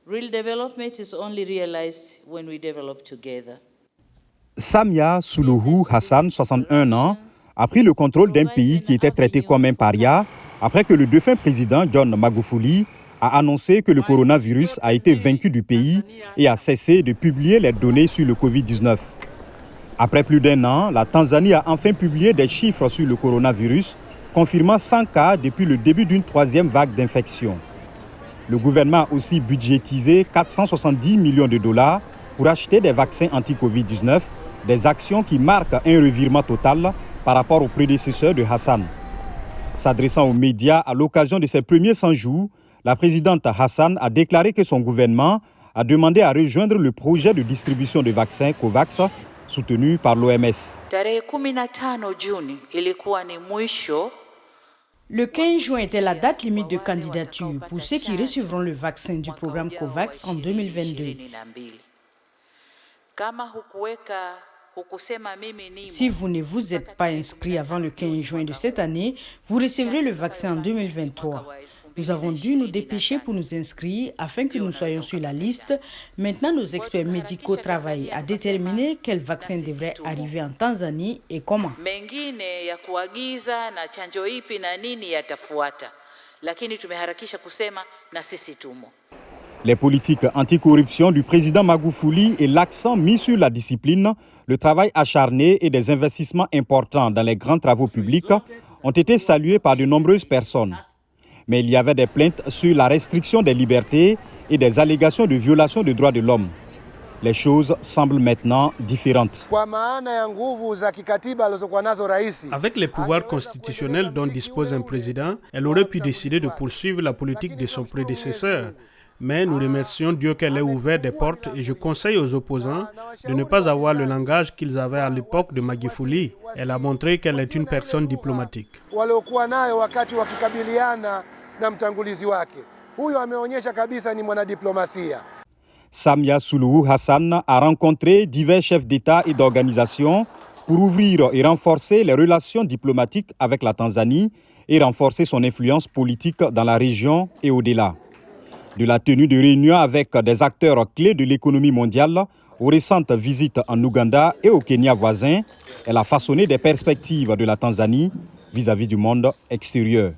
Real development is only realized when we develop together. Samia Suluhu Hassan, 61 ans, a pris le contrôle d'un pays qui était traité comme un paria après que le défunt président John Magufuli a annoncé que le coronavirus a été vaincu du pays et a cessé de publier les données sur le Covid-19. Après plus d'un an, la Tanzanie a enfin publié des chiffres sur le coronavirus, confirmant 100 cas depuis le début d'une troisième vague d'infection. Le gouvernement a aussi budgétisé 470 millions de dollars pour acheter des vaccins anti-Covid-19, des actions qui marquent un revirement total par rapport au prédécesseur de Hassan. S'adressant aux médias à l'occasion de ses premiers 100 jours, la présidente Hassan a déclaré que son gouvernement a demandé à rejoindre le projet de distribution de vaccins COVAX soutenu par l'OMS. Le 15 juin était la date limite de candidature pour ceux qui recevront le vaccin du programme COVAX en 2022. Si vous ne vous êtes pas inscrit avant le 15 juin de cette année, vous recevrez le vaccin en 2023. Nous avons dû nous dépêcher pour nous inscrire afin que nous soyons sur la liste. Maintenant, nos experts médicaux travaillent à déterminer quel vaccin devrait arriver en Tanzanie et comment. Les politiques anticorruption du président Magufuli et l'accent mis sur la discipline, le travail acharné et des investissements importants dans les grands travaux publics ont été salués par de nombreuses personnes. Mais il y avait des plaintes sur la restriction des libertés et des allégations de violation des droits de l'homme. Les choses semblent maintenant différentes. Avec les pouvoirs constitutionnels dont dispose un président, elle aurait pu décider de poursuivre la politique de son prédécesseur. Mais nous remercions Dieu qu'elle ait ouvert des portes et je conseille aux opposants de ne pas avoir le langage qu'ils avaient à l'époque de Magufuli. Elle a montré qu'elle est une personne diplomatique. Samia Suluhu Hassan a rencontré divers chefs d'État et d'organisations pour ouvrir et renforcer les relations diplomatiques avec la Tanzanie et renforcer son influence politique dans la région et au-delà. De la tenue de réunions avec des acteurs clés de l'économie mondiale aux récentes visites en Ouganda et au Kenya voisin, elle a façonné des perspectives de la Tanzanie vis-à-vis du monde extérieur.